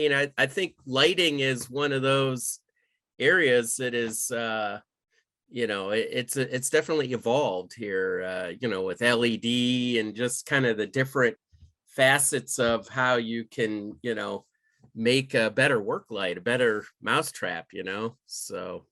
mean, I think lighting is one of those areas that is, it's definitely evolved here, with LED and just kind of the different facets of how you can, make a better work light, a better mousetrap, so.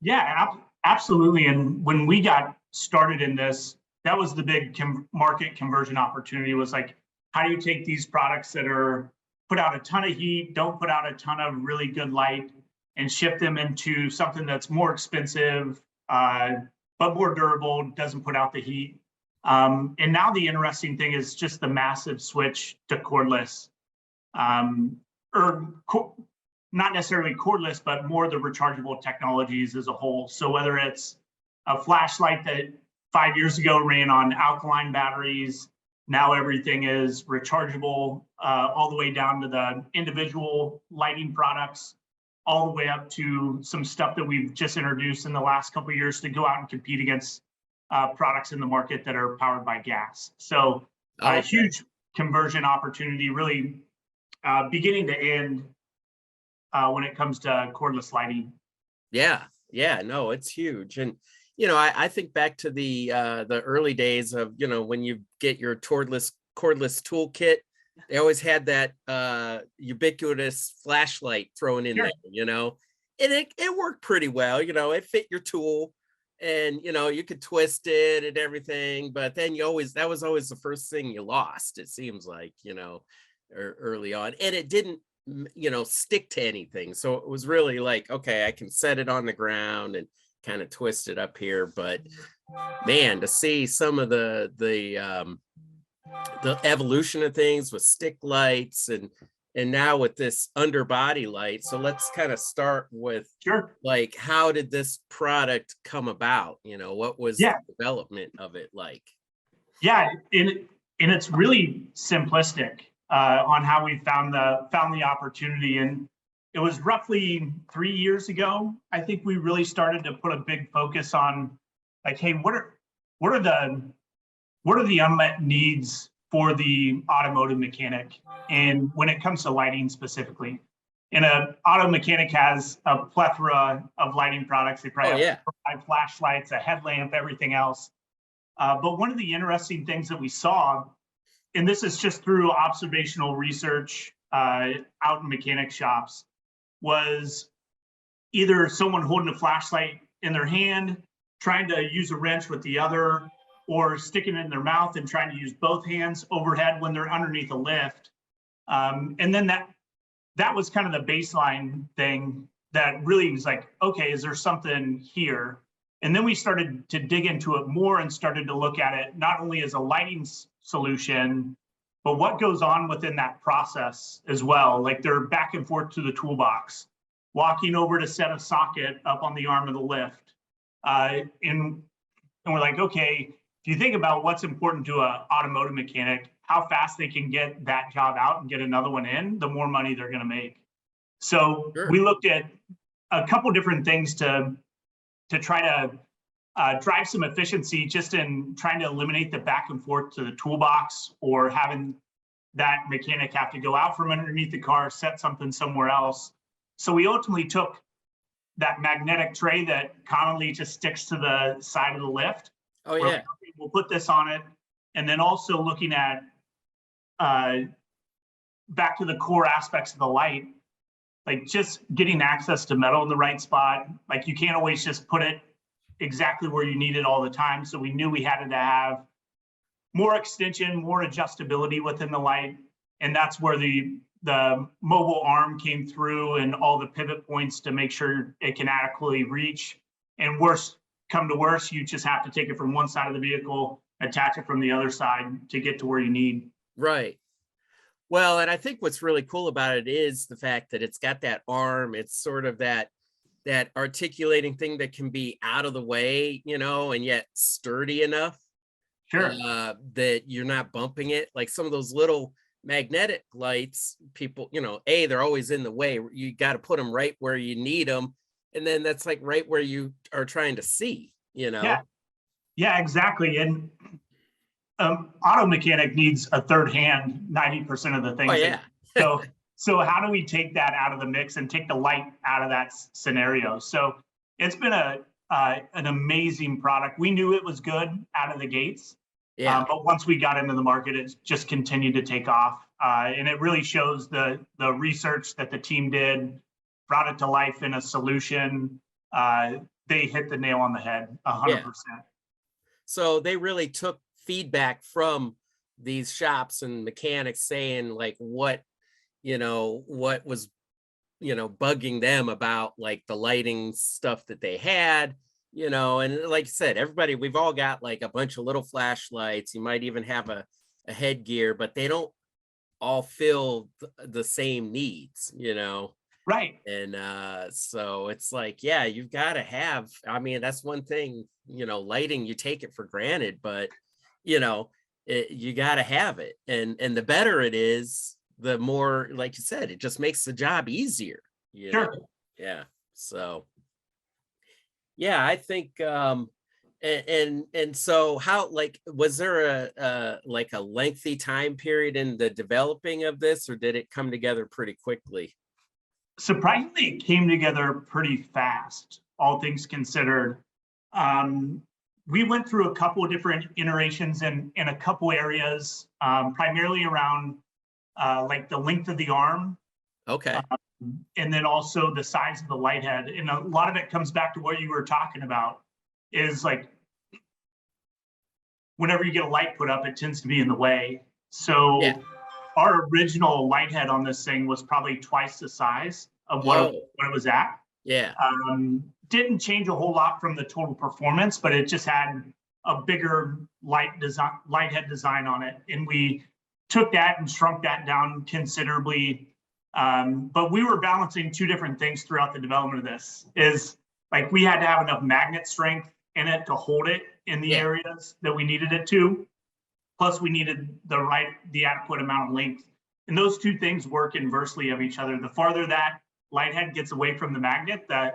Yeah, absolutely. And when we got started in this, that was the big market conversion opportunity, was like, how do you take these products that are put out a ton of heat, don't put out a ton of really good light, and ship them into something that's more expensive, but more durable, doesn't put out the heat. And now the interesting thing is just the massive switch to cordless, not necessarily cordless, but more the rechargeable technologies as a whole. So whether it's a flashlight that 5 years ago ran on alkaline batteries, now everything is rechargeable, all the way down to the individual lighting products, all the way up to some stuff that we've just introduced in the last couple of years to go out and compete against products in the market that are powered by gas. So a huge conversion opportunity, really beginning to end when it comes to cordless lighting. Yeah, no, it's huge. And I think back to the early days of, when you get your cordless toolkit, they always had that ubiquitous flashlight thrown in there, and it worked pretty well. It fit your tool, and you could twist it and everything, but then that was always the first thing you lost, it seems like, early on, and it didn't stick to anything. So it was really like, okay, I can set it on the ground and kind of twist it up here. But man, to see some of the evolution of things with stick lights and now with this underbody light. So let's kind of start with, like, how did this product come about? What was the development of it like? Yeah, and it's really simplistic on how we found the opportunity. And it was roughly 3 years ago, I think we really started to put a big focus on, like, hey, what are the unmet needs for the automotive mechanic, and when it comes to lighting specifically. And an auto mechanic has a plethora of lighting products. They probably have 5 flashlights, a headlamp, everything else. But one of the interesting things that we saw, and this is just through observational research out in mechanic shops, was either someone holding a flashlight in their hand, trying to use a wrench with the other, or sticking it in their mouth and trying to use both hands overhead when they're underneath a lift. And then that was kind of the baseline thing that really was like, okay, is there something here? And then we started to dig into it more and started to look at it not only as a lighting solution, but what goes on within that process as well. Like, they're back and forth to the toolbox, walking over to set a socket up on the arm of the lift. And we're like, okay, if you think about what's important to an automotive mechanic, how fast they can get that job out and get another one in, the more money they're going to make. So we looked at a couple different things to try to drive some efficiency, just in trying to eliminate the back and forth to the toolbox, or having that mechanic have to go out from underneath the car, set something somewhere else. So we ultimately took that magnetic tray that commonly just sticks to the side of the lift. We'll put this on it. And then also looking at back to the core aspects of the light, like just getting access to metal in the right spot. Like, you can't always just put it exactly where you need it all the time. So we knew we had to have more extension, more adjustability within the light. And that's where the mobile arm came through, and all the pivot points to make sure it can adequately reach. And worst come to worst, you just have to take it from one side of the vehicle, attach it from the other side to get to where you need. Right. Well, and I think what's really cool about it is the fact that it's got that arm. It's sort of that articulating thing that can be out of the way, and yet sturdy enough that you're not bumping it. Like some of those little magnetic lights, people, they're always in the way. You got to put them right where you need them. And then that's like right where you are trying to see, Yeah, exactly. And auto mechanic needs a third hand 90% of the things. So So how do we take that out of the mix and take the light out of that scenario? So it's been an amazing product. We knew it was good out of the gates, Yeah. but once we got into the market, it's just continued to take off. And it really shows the research that the team did, brought it to life in a solution. They hit the nail on the head, 100%. So they really took feedback from these shops and mechanics saying like what was bugging them about like the lighting stuff that they had, and like I said, everybody, we've all got like a bunch of little flashlights. You might even have a headgear, but they don't all fill the same needs, Right. And so it's like, yeah, you've got to have, I mean, that's one thing, lighting, you take it for granted, but you got to have it. And the better it is, the more, like you said, it just makes the job easier, Sure. Yeah. So yeah, I think and so how, like, was there a like a lengthy time period in the developing of this, or did it come together pretty quickly? Surprisingly, it came together pretty fast, all things considered. We went through a couple of different iterations in a couple areas, primarily around like the length of the arm, Okay. and then also the size of the light head. And a lot of it comes back to what you were talking about, is like whenever you get a light put up, it tends to be in the way. So Yeah. our original light head on this thing was probably twice the size of what it was at. Yeah. Didn't change a whole lot from the total performance, but it just had a bigger light head design on it. And we took that and shrunk that down considerably. But we were balancing two different things throughout the development of this. Is like we had to have enough magnet strength in it to hold it in the areas that we needed it to. Plus, we needed the adequate amount of length. And those two things work inversely of each other. The farther that light head gets away from the magnet, the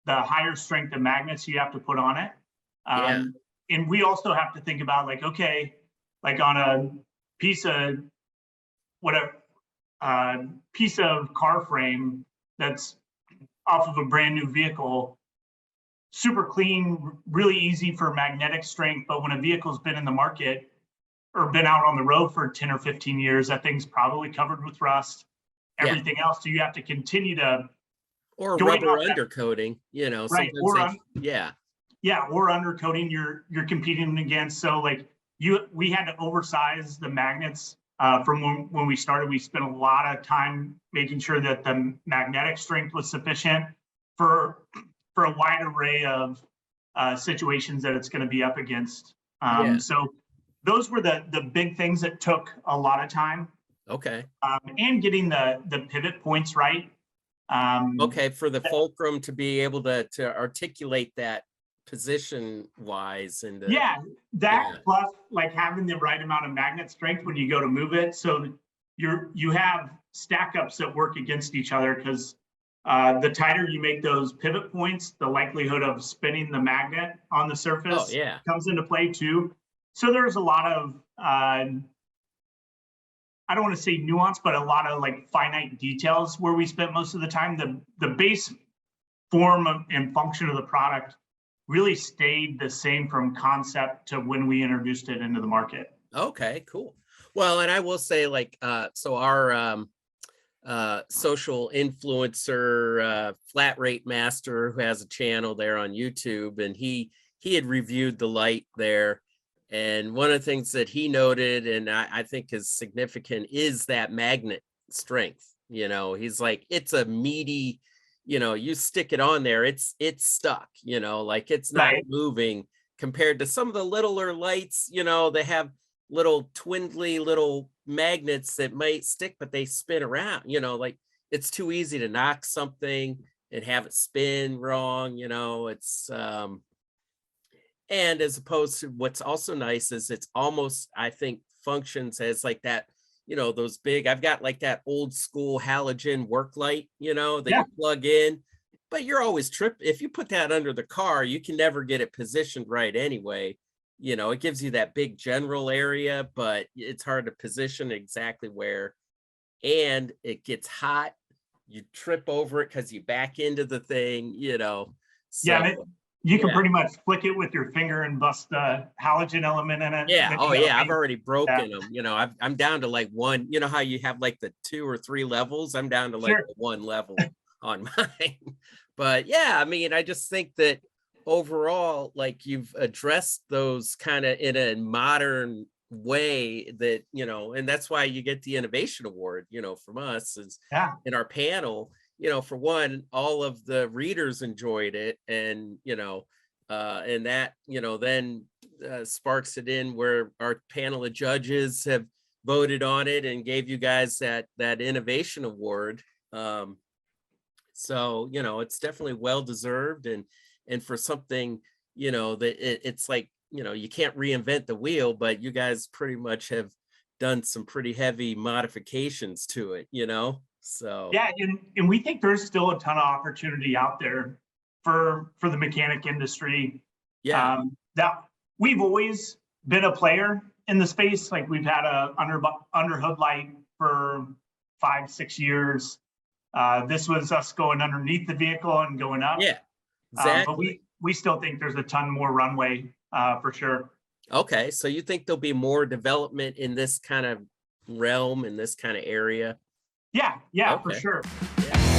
higher strength of magnets you have to put on it. And we also have to think about like, okay, like on a piece of piece of car frame that's off of a brand new vehicle, super clean, really easy for magnetic strength. But when a vehicle's been in the market or been out on the road for 10 or 15 years, that thing's probably covered with rust, everything else. So you have to continue to, or rubber undercoating, right, sometimes or undercoating you're competing against. So like we had to oversize the magnets. From when we started, we spent a lot of time making sure that the magnetic strength was sufficient for a wide array of situations that it's going to be up against. So those were the big things that took a lot of time. Okay. And getting the pivot points right. Okay, for the fulcrum to be able to articulate that position wise, and plus like having the right amount of magnet strength when you go to move it, so you have stack ups that work against each other, because the tighter you make those pivot points, the likelihood of spinning the magnet on the surface comes into play too. So there's a lot of I don't want to say nuance, but a lot of like finite details where we spent most of the time. The base form and function of the product really stayed the same from concept to when we introduced it into the market. Okay, cool. Well, and I will say, like, so our social influencer, Flat Rate Master, who has a channel there on YouTube, and he had reviewed the light there. And one of the things that he noted, and I think is significant, is that magnet strength. He's like, it's a meaty, you stick it on there, it's stuck, like it's not moving compared to some of the littler lights, they have little twindly little magnets that might stick, but they spin around, like it's too easy to knock something and have it spin wrong, it's and as opposed to, what's also nice is it's almost, I think, functions as like that, those big, I've got like that old school halogen work light, that you plug in, but you're always if you put that under the car, you can never get it positioned right anyway. It gives you that big general area, but it's hard to position exactly where. and it gets hot. You trip over it because you back into the thing, you know. Yeah, So you can yeah. pretty much flick it with your finger and bust the halogen element in it. Yeah. Then Oh you gotta yeah. I've wait. already Yeah, broken them. You know, I'm down to like one. You know how you have like the 2 or 3 levels? I'm down to like sure. the 1 level on mine. But yeah, I mean, I just think that overall, like you've addressed those kind of in a modern way that, you know, and that's why you get the innovation award, you know, from us is Yeah, in our panel. You know, for one, all of the readers enjoyed it, and you know, and that, you know, then sparks it in where our panel of judges have voted on it and gave you guys that innovation award. Um, so, you know, it's definitely well deserved, and for something, you know, that it's like, you know, you can't reinvent the wheel, but you guys pretty much have done some pretty heavy modifications to it, you know? So, yeah, and we think there's still a ton of opportunity out there for the mechanic industry. yeah. That we've always been a player in the space. Like we've had a under hood light for 5, 6 years. This was us going underneath the vehicle and going up. Yeah, But exactly. we still think there's a ton more runway for sure. Okay, so you think there'll be more development in this kind of realm, in this kind of area? Yeah, yeah, for Okay. sure. Yeah.